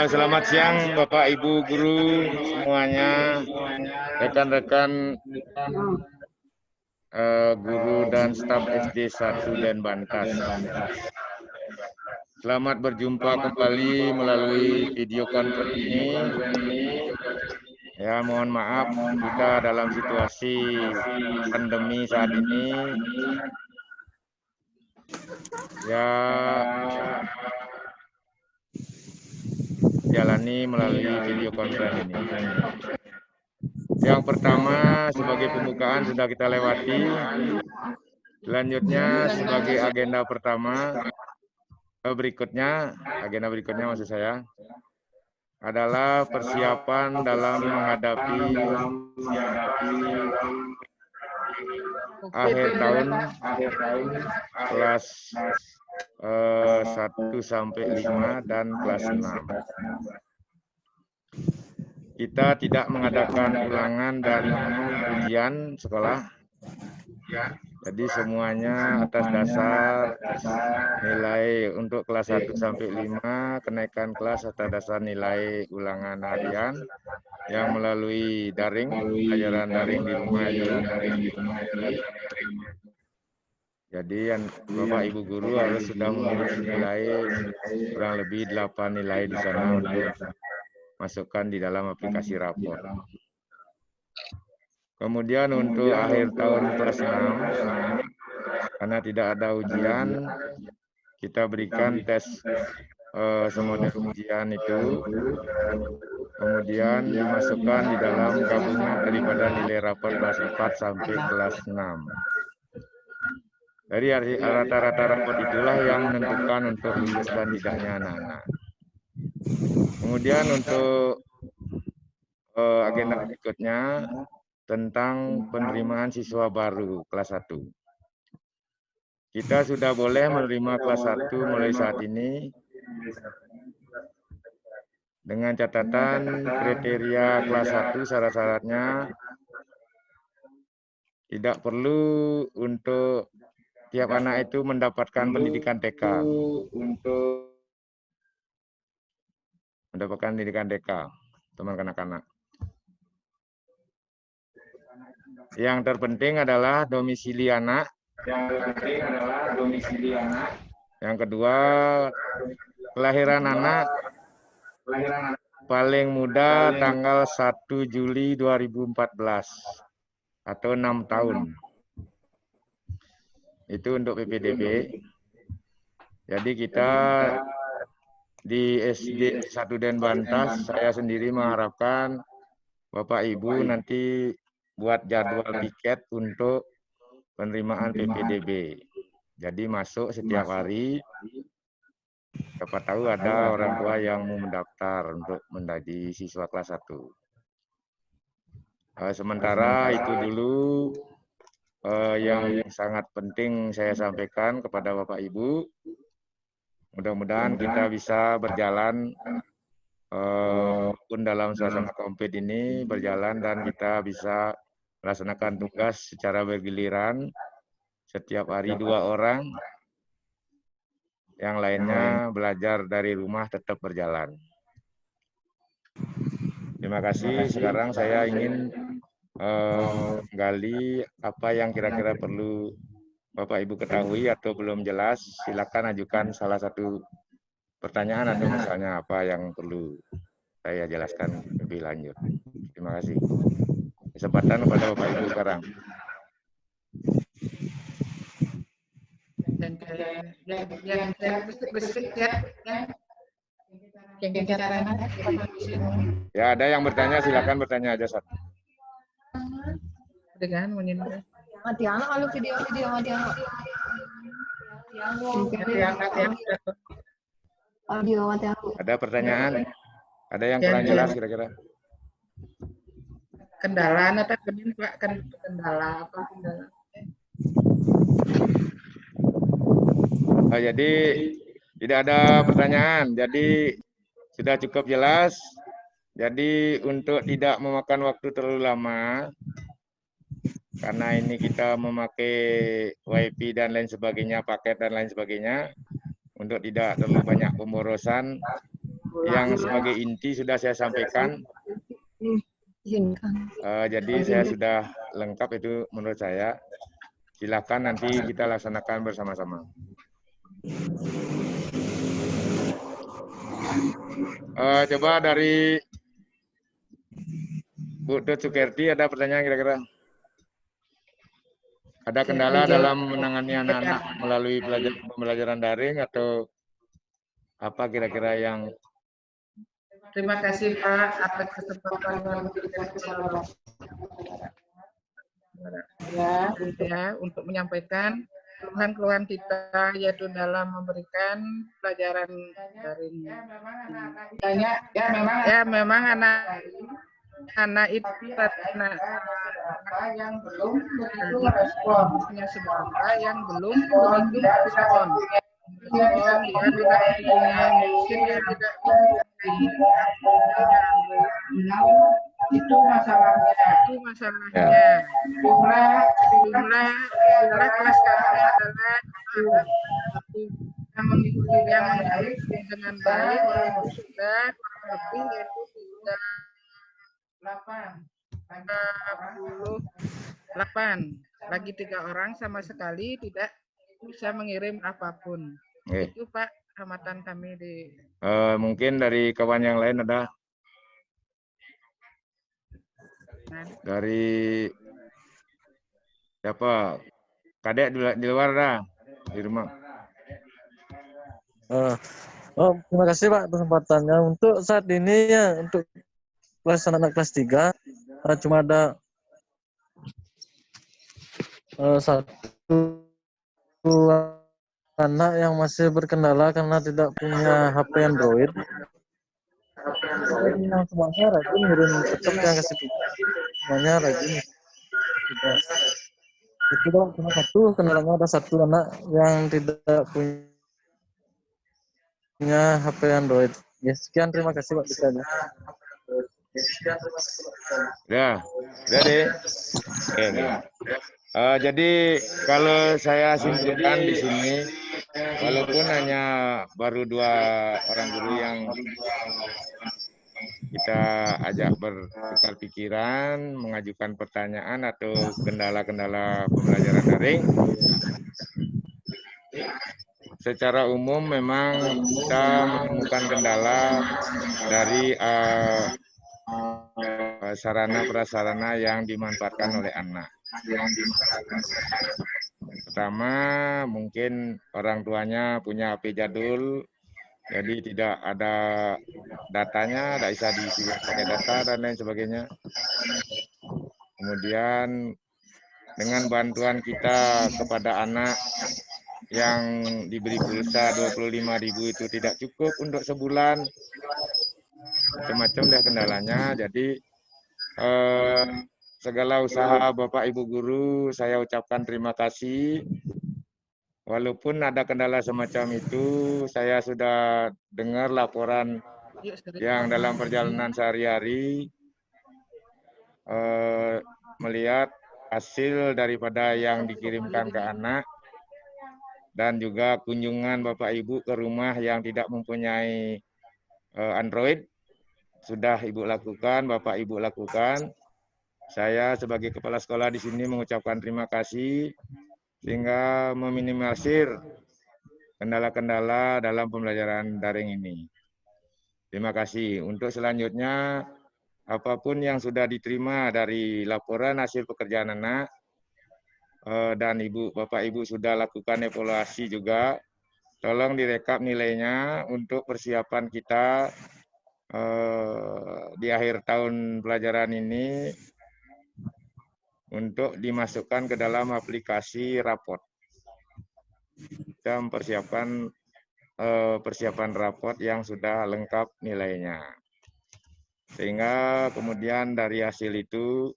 Selamat siang Bapak Ibu guru semuanya, rekan-rekan guru dan staf SD 1 dan Bantas. Selamat berjumpa kembali melalui video conference ini. Ya, mohon maaf kita dalam situasi pandemi saat ini ya jalani melalui video conference ini. Yang pertama sebagai pembukaan sudah kita lewati. Selanjutnya sebagai agenda berikutnya maksud saya adalah persiapan dalam menghadapi akhir tahun kelas 1 sampai 5 dan kelas 6. Kita tidak mengadakan ulangan dan ujian sekolah. Jadi semuanya atas dasar nilai untuk kelas 1 sampai 5, kenaikan kelas atas dasar nilai ulangan harian yang melalui daring, pelajaran daring di rumah itu. Jadi Bapak Ibu guru harus sudah memiliki nilai kurang lebih 8 nilai di sana untuk masukkan di dalam aplikasi rapor. Kemudian untuk akhir tahun kelas 6, karena tidak ada ujian, kita berikan tes semodel ujian itu, kemudian dimasukkan di dalam gabungan daripada nilai rapor kelas 4 sampai kelas 6. Dari rata-rata rapor itulah yang menentukan untuk lulus dan tidaknya anak-anak. Kemudian untuk agenda berikutnya tentang penerimaan siswa baru kelas 1. Kita sudah boleh menerima kelas 1 mulai saat ini dengan catatan kriteria kelas 1 syarat-syaratnya tidak perlu untuk tiap anak itu mendapatkan pendidikan TK. Teman kanak-kanak. Yang terpenting adalah domisili anak. Yang kedua, kelahiran anak paling muda tanggal 1 Juli 2014 atau 6 tahun. Itu untuk PPDB. Jadi kita di SD 1 dan Bantas, saya sendiri mengharapkan Bapak Ibu nanti buat jadwal piket untuk penerimaan PPDB. Jadi masuk setiap hari. Siapa tahu ada orang tua yang mau mendaftar untuk menjadi siswa kelas 1. Sementara itu dulu yang sangat penting saya sampaikan kepada Bapak Ibu. Mudah-mudahan kita bisa berjalan pun dalam suasana COVID ini berjalan dan kita bisa melaksanakan tugas secara bergiliran. Setiap hari 2 orang, yang lainnya belajar dari rumah tetap berjalan. Terima kasih. Sekarang saya ingin menggali apa yang kira-kira perlu Bapak Ibu ketahui atau belum jelas. Silakan ajukan salah satu pertanyaan atau misalnya apa yang perlu saya jelaskan lebih lanjut. Terima kasih. Kesempatan kepada Bapak Ibu sekarang. Ya, ada yang bertanya, silakan bertanya aja satu. Dengan mati anak kalau video mati anak. Audio mati anak. Ada pertanyaan? Ada yang kurang jelas kira-kira? Kendala atau Pak, kendala apa kendala? Jadi tidak ada pertanyaan. Jadi sudah cukup jelas. Jadi untuk tidak memakan waktu terlalu lama, karena ini kita memakai WiFi dan lain sebagainya, paket dan lain sebagainya. untuk tidak terlalu banyak pemborosan. Yang sebagai inti sudah saya sampaikan. Izinkan. Jadi saya sudah lengkap itu menurut saya. Silakan nanti kita laksanakan bersama-sama. Coba dari Bu Dut Sukerti ada pertanyaan kira-kira? Ada kendala dalam menangani anak-anak melalui pembelajaran daring atau apa kira-kira yang? Terima kasih Pak atas kesempatan yang diberikan kepada ya untuk menyampaikan keluhan-keluhan kita yaitu dalam memberikan pelajaran daring. Ya memang anak itu anak yang belum begitu respon, seberapa yang belum begitu respon. Dia tidak punya mesin, dia tidak itu masalahnya. Jumlah kelas kami adalah yang mengikuti dengan baik itu sudah lebih yaitu 38. Lagi 3 orang sama sekali tidak bisa mengirim apapun. Itu Pak amatan kami di. Mungkin dari kawan yang lain ada. Dari siapa? Kadek di luar dah, di rumah. Terima kasih Pak kesempatannya. Untuk saat ini ya untuk kelas anak kelas 3 cuma ada satu anak yang masih berkendala karena tidak punya HP Android. Yang semuanya rajin ngirim tetap yang kasih semuanya rajin. Itu dong cuma satu kendalanya, ada satu anak yang tidak punya HP Android. Ya, sekian terima kasih Pak ditanya. Ya, jadi jadi kalau saya simpulkan di sini, walaupun hanya baru 2 orang guru yang kita ajak bertukar pikiran, mengajukan pertanyaan atau kendala-kendala pembelajaran daring, secara umum memang kita menemukan kendala dari sarana-prasarana yang dimanfaatkan oleh anak. Pertama, mungkin orang tuanya punya HP jadul, jadi tidak ada datanya, tidak bisa diisi pakai data dan lain sebagainya. Kemudian dengan bantuan kita kepada anak yang diberi pulsa 25.000 itu tidak cukup untuk sebulan, macam-macam deh kendalanya. Jadi segala usaha Bapak Ibu guru saya ucapkan terima kasih. Walaupun ada kendala semacam itu, saya sudah dengar laporan yang dalam perjalanan sehari-hari melihat hasil daripada yang dikirimkan ke anak dan juga kunjungan Bapak Ibu ke rumah yang tidak mempunyai Android sudah Ibu lakukan, Bapak Ibu lakukan. Saya sebagai kepala sekolah di sini mengucapkan terima kasih sehingga meminimalisir kendala-kendala dalam pembelajaran daring ini. Terima kasih. Untuk selanjutnya, apapun yang sudah diterima dari laporan hasil pekerjaan anak, dan Bapak Ibu sudah lakukan evaluasi juga, tolong direkap nilainya untuk persiapan kita di akhir tahun pelajaran ini untuk dimasukkan ke dalam aplikasi raport. Kita mempersiapkan persiapan raport yang sudah lengkap nilainya. Sehingga kemudian dari hasil itu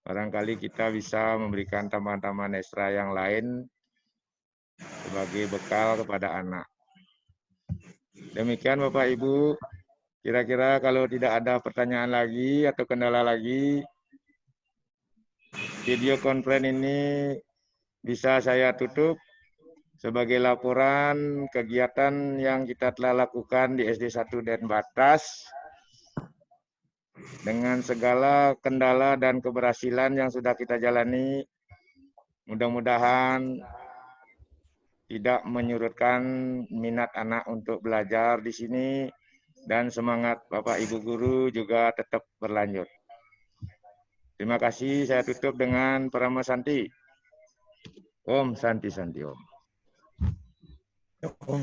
barangkali kita bisa memberikan tambahan-tambahan ekstra yang lain sebagai bekal kepada anak. Demikian Bapak Ibu, kira-kira kalau tidak ada pertanyaan lagi atau kendala lagi, video konferensi ini bisa saya tutup. sebagai laporan kegiatan yang kita telah lakukan di SD 1 Den Batas dengan segala kendala dan keberhasilan yang sudah kita jalani. Mudah-mudahan tidak menyurutkan minat anak untuk belajar di sini dan semangat Bapak Ibu guru juga tetap berlanjut. Terima kasih, saya tutup dengan Parama Santi. Om Santi Santi Om. Om.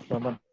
Selamat